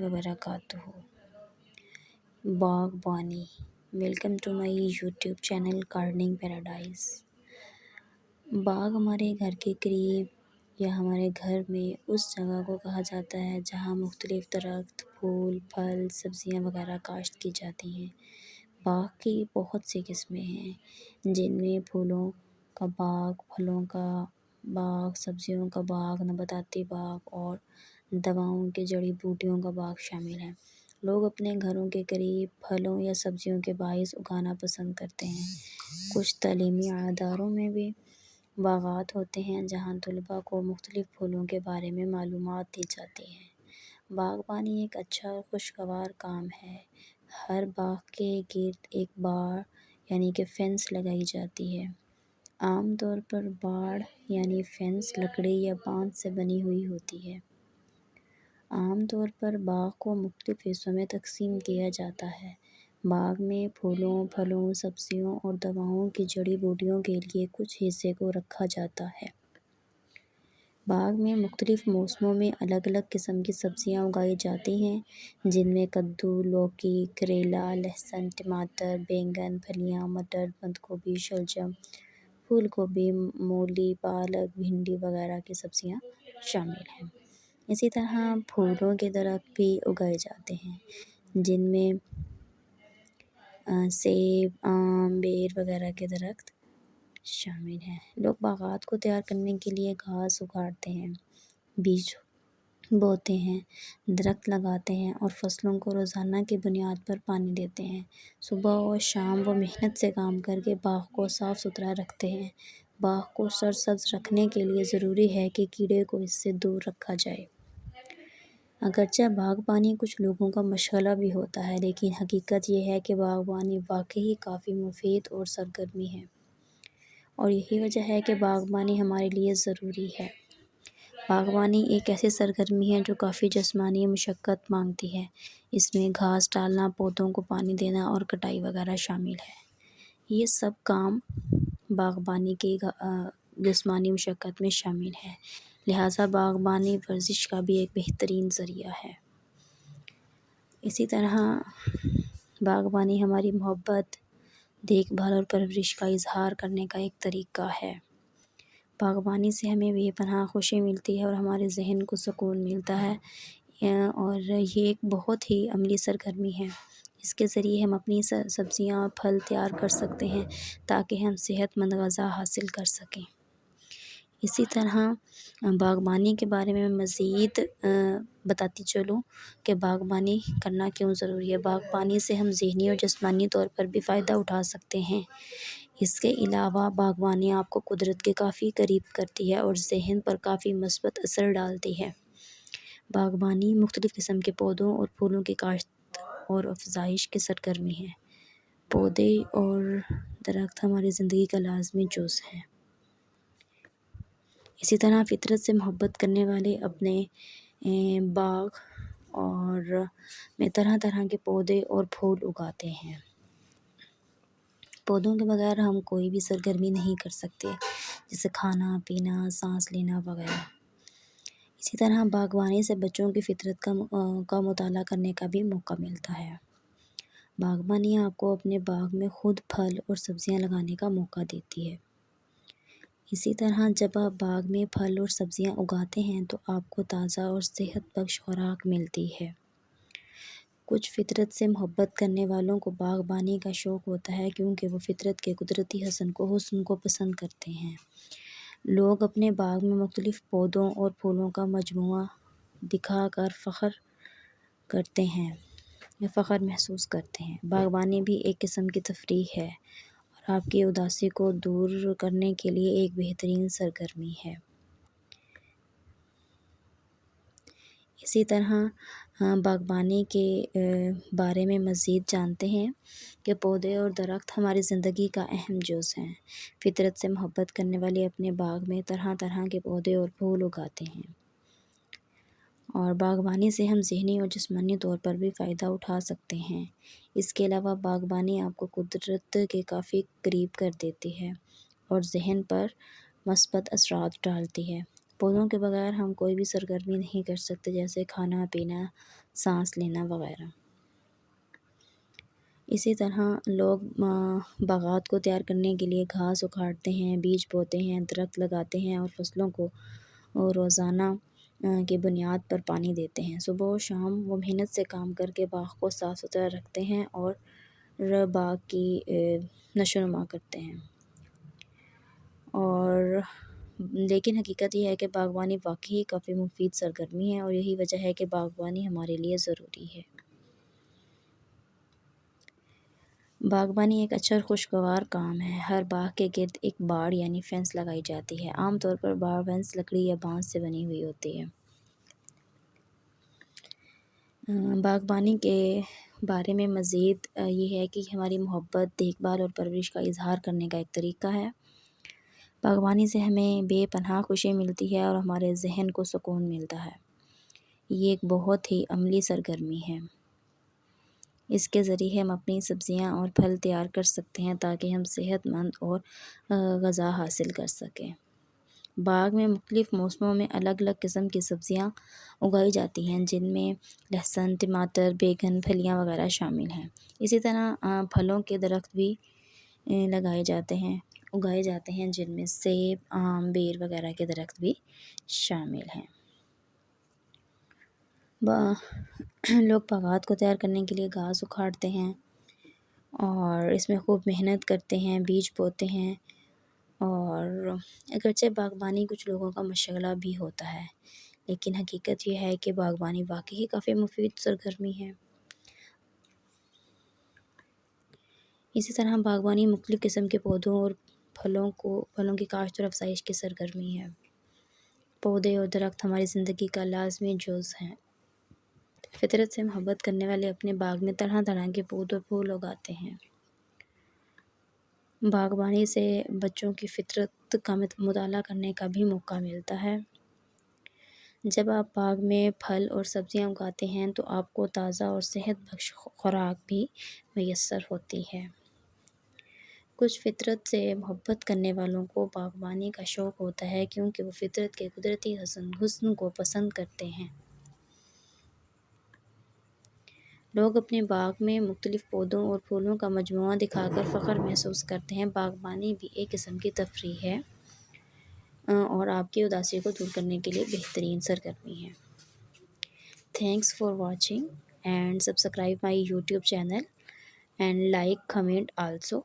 وبرکاتہ۔ باغبانی، welcome to my YouTube channel gardening paradise. باغ ہمارے گھر کے قریب یا ہمارے گھر میں اس جگہ کو کہا جاتا ہے جہاں مختلف درخت، پھول، پھل، سبزیاں وغیرہ کاشت کی جاتی ہیں۔ باغ کی بہت سی قسمیں ہیں جن میں پھولوں کا باغ، پھلوں کا باغ، سبزیوں کا باغ، نباتاتی باغ اور دواؤں کے جڑی بوٹیوں کا باغ شامل ہیں۔ لوگ اپنے گھروں کے قریب پھلوں یا سبزیوں کے باغ اگانا پسند کرتے ہیں۔ کچھ تعلیمی اداروں میں بھی باغات ہوتے ہیں جہاں طلباء کو مختلف پھولوں کے بارے میں معلومات دی جاتی ہیں۔ باغبانی ایک اچھا اور خوشگوار کام ہے۔ ہر باغ کے گرد ایک باڑ یعنی کہ فینس لگائی جاتی ہے۔ عام طور پر باڑ یعنی فینس لکڑی یا بانس سے بنی ہوئی ہوتی ہے۔ عام طور پر باغ کو مختلف حصوں میں تقسیم کیا جاتا ہے۔ باغ میں پھولوں، پھلوں، سبزیوں اور دواؤں کی جڑی بوٹیوں کے لیے کچھ حصے کو رکھا جاتا ہے۔ باغ میں مختلف موسموں میں الگ الگ قسم کی سبزیاں اگائی جاتی ہیں جن میں کدو، لوکی، کریلا، لہسن، ٹماٹر، بینگن، پھلیاں، مٹر، بند گوبھی، شلجم، پھول گوبھی، مولی، پالک، بھنڈی وغیرہ کی سبزیاں شامل ہیں۔ اسی طرح پھولوں کے درخت بھی اگائے جاتے ہیں جن میں سیب، آم، بیر وغیرہ کے درخت شامل ہیں۔ لوگ باغات کو تیار کرنے کے لیے گھاس اگاڑتے ہیں، بیج بوتے ہیں، درخت لگاتے ہیں اور فصلوں کو روزانہ کی بنیاد پر پانی دیتے ہیں۔ صبح اور شام وہ محنت سے کام کر کے باغ کو صاف ستھرا رکھتے ہیں۔ باغ کو سرسبز رکھنے کے لیے ضروری ہے کہ کیڑے کو اس سے دور رکھا جائے۔ اگرچہ باغبانی کچھ لوگوں کا مشغلہ بھی ہوتا ہے لیکن حقیقت یہ ہے کہ باغبانی واقعی کافی مفید اور سرگرمی ہے اور یہی وجہ ہے کہ باغبانی ہمارے لیے ضروری ہے۔ باغبانی ایک ایسی سرگرمی ہے جو کافی جسمانی مشقت مانگتی ہے۔ اس میں گھاس ڈالنا، پودوں کو پانی دینا اور کٹائی وغیرہ شامل ہے۔ یہ سب کام باغبانی کی جسمانی مشقت میں شامل ہے، لہٰذا باغبانی ورزش کا بھی ایک بہترین ذریعہ ہے۔ اسی طرح باغبانی ہماری محبت، دیکھ بھال اور پرورش کا اظہار کرنے کا ایک طریقہ ہے۔ باغبانی سے ہمیں بے پناہ خوشی ملتی ہے اور ہمارے ذہن کو سکون ملتا ہے اور یہ ایک بہت ہی عملی سرگرمی ہے۔ اس کے ذریعے ہم اپنی سبزیاں، پھل تیار کر سکتے ہیں تاکہ ہم صحت مند غذا حاصل کر سکیں۔ اسی طرح باغبانی کے بارے میں مزید بتاتی چلوں کہ باغبانی کرنا کیوں ضروری ہے۔ باغبانی سے ہم ذہنی اور جسمانی طور پر بھی فائدہ اٹھا سکتے ہیں۔ اس کے علاوہ باغبانی آپ کو قدرت کے کافی قریب کرتی ہے اور ذہن پر کافی مثبت اثر ڈالتی ہے۔ باغبانی مختلف قسم کے پودوں اور پھولوں کی کاشت اور افزائش کی سرگرمی ہے۔ پودے اور درخت ہماری زندگی کا لازمی جز ہیں۔ اسی طرح فطرت سے محبت کرنے والے اپنے باغ اور میں طرح طرح کے پودے اور پھول اگاتے ہیں۔ پودوں کے بغیر ہم کوئی بھی سرگرمی نہیں کر سکتے جیسے کھانا پینا، سانس لینا وغیرہ۔ اسی طرح باغبانی سے بچوں کی فطرت کا مطالعہ کرنے کا بھی موقع ملتا ہے۔ باغبانی آپ کو اپنے باغ میں خود پھل اور سبزیاں لگانے کا موقع دیتی ہے۔ اسی طرح جب آپ باغ میں پھل اور سبزیاں اگاتے ہیں تو آپ کو تازہ اور صحت بخش خوراک ملتی ہے۔ کچھ فطرت سے محبت کرنے والوں کو باغبانی کا شوق ہوتا ہے کیونکہ وہ فطرت کے قدرتی حسن کو پسند کرتے ہیں۔ لوگ اپنے باغ میں مختلف پودوں اور پھولوں کا مجموعہ دکھا کر فخر محسوس کرتے ہیں۔ باغبانی بھی ایک قسم کی تفریح ہے اور آپ کی اداسی کو دور کرنے کے لیے ایک بہترین سرگرمی ہے۔ اسی طرح باغبانی کے بارے میں مزید جانتے ہیں کہ پودے اور درخت ہماری زندگی کا اہم جز ہیں۔ فطرت سے محبت کرنے والے اپنے باغ میں طرح طرح کے پودے اور پھول اگاتے ہیں اور باغبانی سے ہم ذہنی اور جسمانی طور پر بھی فائدہ اٹھا سکتے ہیں۔ اس کے علاوہ باغبانی آپ کو قدرت کے کافی قریب کر دیتی ہے اور ذہن پر مثبت اثرات ڈالتی ہے۔ پودوں کے بغیر ہم کوئی بھی سرگرمی نہیں کر سکتے، جیسے کھانا پینا، سانس لینا وغیرہ۔ اسی طرح لوگ باغات کو تیار کرنے کے لیے گھاس اکھاڑتے ہیں، بیج بوتے ہیں، درخت لگاتے ہیں اور فصلوں کو روزانہ کی بنیاد پر پانی دیتے ہیں۔ صبح و شام وہ محنت سے کام کر کے باغ کو صاف ستھرا رکھتے ہیں اور باغ کی نشو و نما کرتے ہیں۔ اور لیکن حقیقت یہ ہے کہ باغبانی واقعی کافی مفید سرگرمی ہے، اور یہی وجہ ہے کہ باغبانی ہمارے لیے ضروری ہے۔ باغبانی ایک اچھا اور خوشگوار کام ہے۔ ہر باغ کے گرد ایک باڑ یعنی فینس لگائی جاتی ہے۔ عام طور پر باڑ فینس لکڑی یا بانس سے بنی ہوئی ہوتی ہے۔ باغبانی کے بارے میں مزید یہ ہے کہ ہماری محبت، دیکھ بھال اور پرورش کا اظہار کرنے کا ایک طریقہ ہے۔ باغبانی سے ہمیں بے پناہ خوشی ملتی ہے اور ہمارے ذہن کو سکون ملتا ہے۔ یہ ایک بہت ہی عملی سرگرمی ہے۔ اس کے ذریعے ہم اپنی سبزیاں اور پھل تیار کر سکتے ہیں تاکہ ہم صحت مند اور غذا حاصل کر سکیں۔ باغ میں مختلف موسموں میں الگ الگ قسم کی سبزیاں اگائی جاتی ہیں، جن میں لہسن، ٹماٹر، بیگن، پھلیاں وغیرہ شامل ہیں۔ اسی طرح پھلوں کے درخت بھی اگائے جاتے ہیں، جن میں سیب، آم، بیر وغیرہ کے درخت بھی شامل ہیں۔ لوگ باغات کو تیار کرنے کے لیے گھاس اکھاڑتے ہیں اور اس میں خوب محنت کرتے ہیں، بیج بوتے ہیں، اور اگرچہ باغبانی کچھ لوگوں کا مشغلہ بھی ہوتا ہے، لیکن حقیقت یہ ہے کہ باغبانی واقعی کافی مفید سرگرمی ہے۔ اسی طرح باغبانی مختلف قسم کے پودوں اور پھلوں کی کاشت اور افزائش کی سرگرمی ہے۔ پودے اور درخت ہماری زندگی کا لازمی جز ہیں۔ فطرت سے محبت کرنے والے اپنے باغ میں طرح طرح کے پود اور پھول اگاتے ہیں۔ باغبانی سے بچوں کی فطرت کا مطالعہ کرنے کا بھی موقع ملتا ہے۔ جب آپ باغ میں پھل اور سبزیاں اگاتے ہیں تو آپ کو تازہ اور صحت بخش خوراک بھی میسر ہوتی ہے۔ کچھ فطرت سے محبت کرنے والوں کو باغبانی کا شوق ہوتا ہے، کیونکہ وہ فطرت کے قدرتی حسن کو پسند کرتے ہیں۔ لوگ اپنے باغ میں مختلف پودوں اور پھولوں کا مجموعہ دکھا کر فخر محسوس کرتے ہیں۔ باغبانی بھی ایک قسم کی تفریح ہے اور آپ کی اداسی کو دور کرنے کے لیے بہترین سرگرمی ہے۔ Thanks for watching and subscribe my YouTube channel and like, comment also.